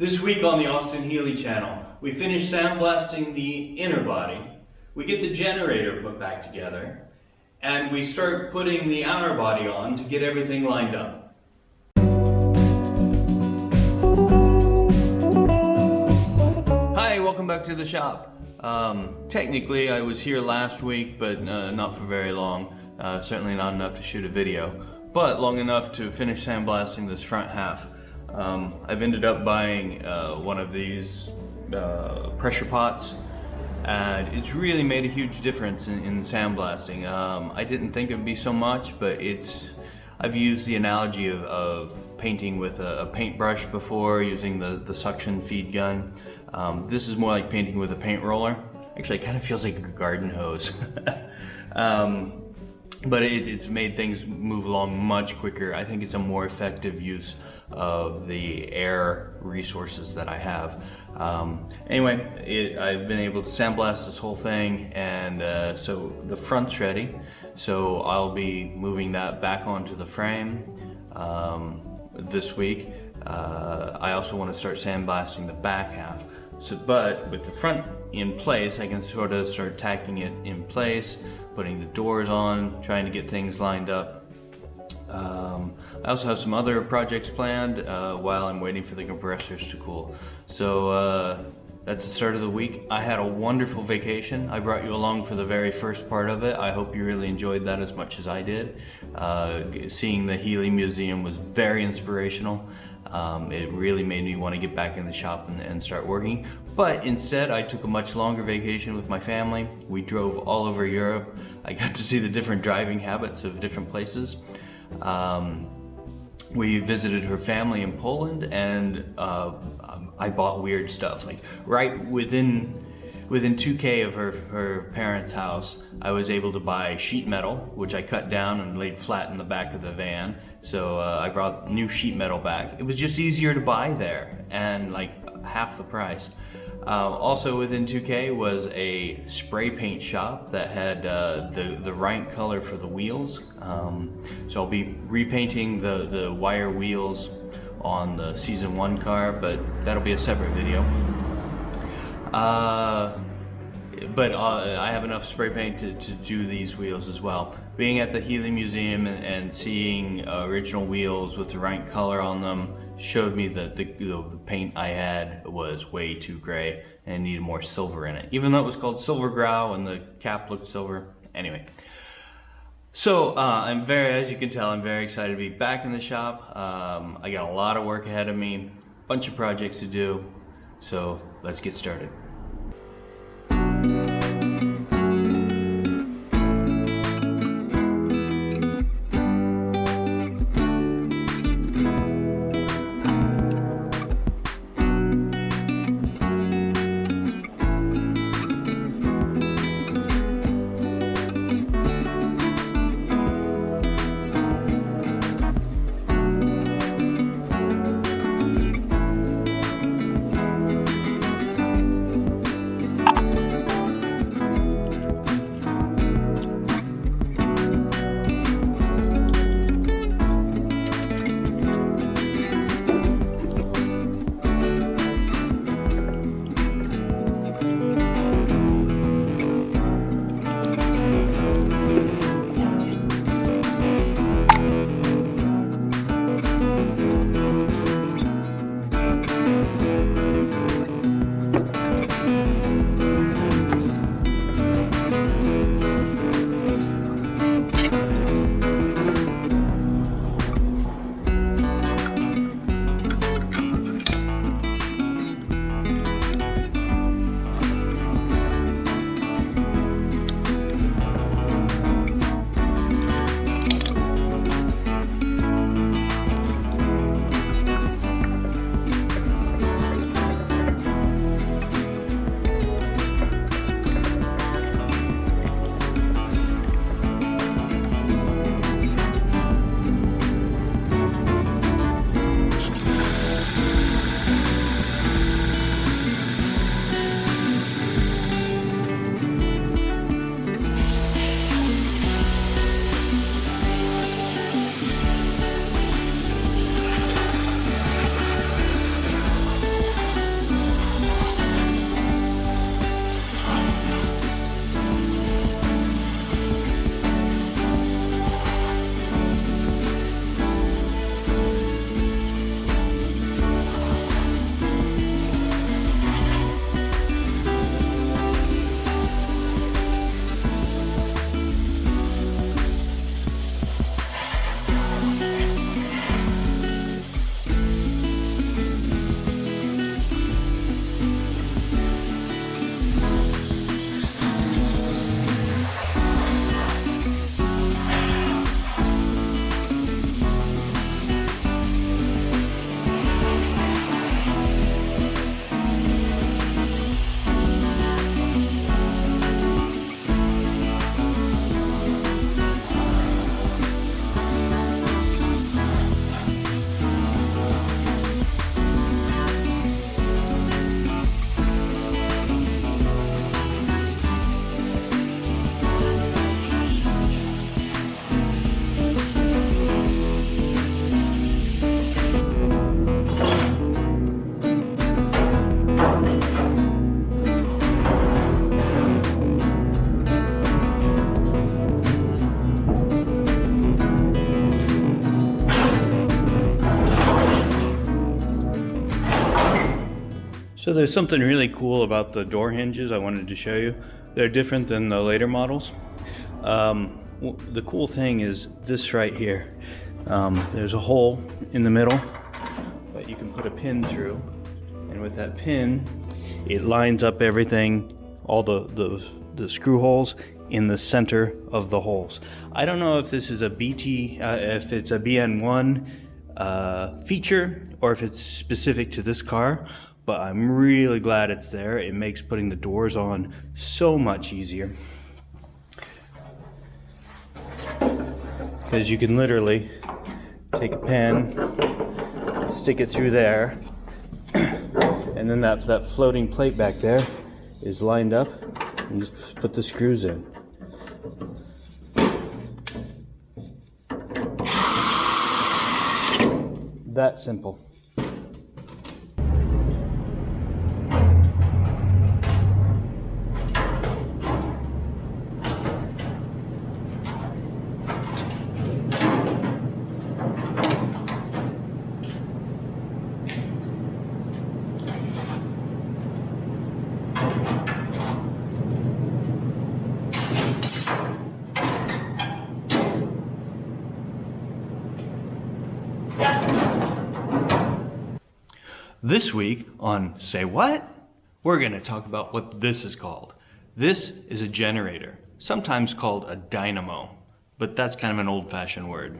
This week on the Austin Healey channel, we finish sandblasting the inner body, we get the generator put back together, and we start putting the outer body on to get everything lined up. Hi, welcome back to the shop. Technically I was here last week, but not for very long. Certainly not enough to shoot a video, but long enough to finish sandblasting this front half. I've ended up buying one of these pressure pots, and it's really made a huge difference in sandblasting. I didn't think it would be so much, but I've used the analogy of painting with a paintbrush before, using the suction feed gun. This is more like painting with a paint roller. Actually, it kind of feels like a garden hose. But it's made things move along much quicker. I think it's a more effective use of the air resources that I have. Anyway, I've been able to sandblast this whole thing, and so the front's ready. So I'll be moving that back onto the frame this week. I also want to start sandblasting the back half. But with the front in place, I can sort of start tacking it in place, putting the doors on, trying to get things lined up. I also have some other projects planned while I'm waiting for the compressors to cool. So that's the start of the week. I had a wonderful vacation. I brought you along for the very first part of it. I hope you really enjoyed that as much as I did. Seeing the Healey Museum was very inspirational. It really made me want to get back in the shop and start working. But instead, I took a much longer vacation with my family. We drove all over Europe. I got to see the different driving habits of different places. We visited her family in Poland, and I bought weird stuff. Like right within 2K of her parents' house, I was able to buy sheet metal, which I cut down and laid flat in the back of the van. So I brought new sheet metal back. It was just easier to buy there, and like half the price. Also within 2K was a spray paint shop that had the right color for the wheels. So I'll be repainting the wire wheels on the Season 1 car, but that'll be a separate video. But I have enough spray paint to do these wheels as well. Being at the Healey Museum and seeing original wheels with the right color on them showed me that the paint I had was way too gray and needed more silver in it. Even though it was called Silver Grau and the cap looked silver. Anyway. So as you can tell, I'm very excited to be back in the shop. I got a lot of work ahead of me, a bunch of projects to do. So let's get started. So there's something really cool about the door hinges I wanted to show you. They're different than the later models. The cool thing is this right here. There's a hole in the middle that you can put a pin through, and with that pin it lines up everything, all the screw holes in the center of the holes. I don't know if this is a if it's a BN1 feature or if it's specific to this car, but I'm really glad it's there. It makes putting the doors on so much easier, because you can literally take a pen, stick it through there, and then that floating plate back there is lined up, and you just put the screws in. That simple. This week on Say What? We're going to talk about what this is called. This is a generator, sometimes called a dynamo, but that's kind of an old-fashioned word.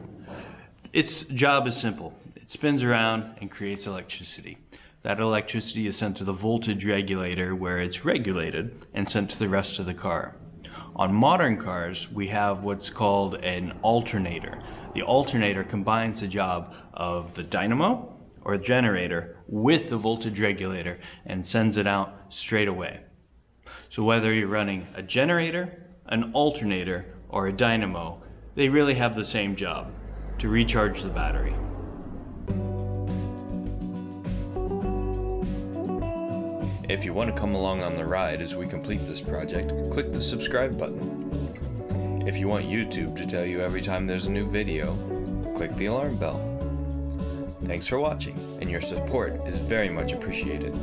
Its job is simple. It spins around and creates electricity. That electricity is sent to the voltage regulator, where it's regulated and sent to the rest of the car. On modern cars, we have what's called an alternator. The alternator combines the job of the dynamo or generator with the voltage regulator and sends it out straight away. So whether you're running a generator, an alternator, or a dynamo, they really have the same job: to recharge the battery. If you want to come along on the ride as we complete this project, click the subscribe button. If you want YouTube to tell you every time there's a new video, click the alarm bell. Thanks for watching, and your support is very much appreciated.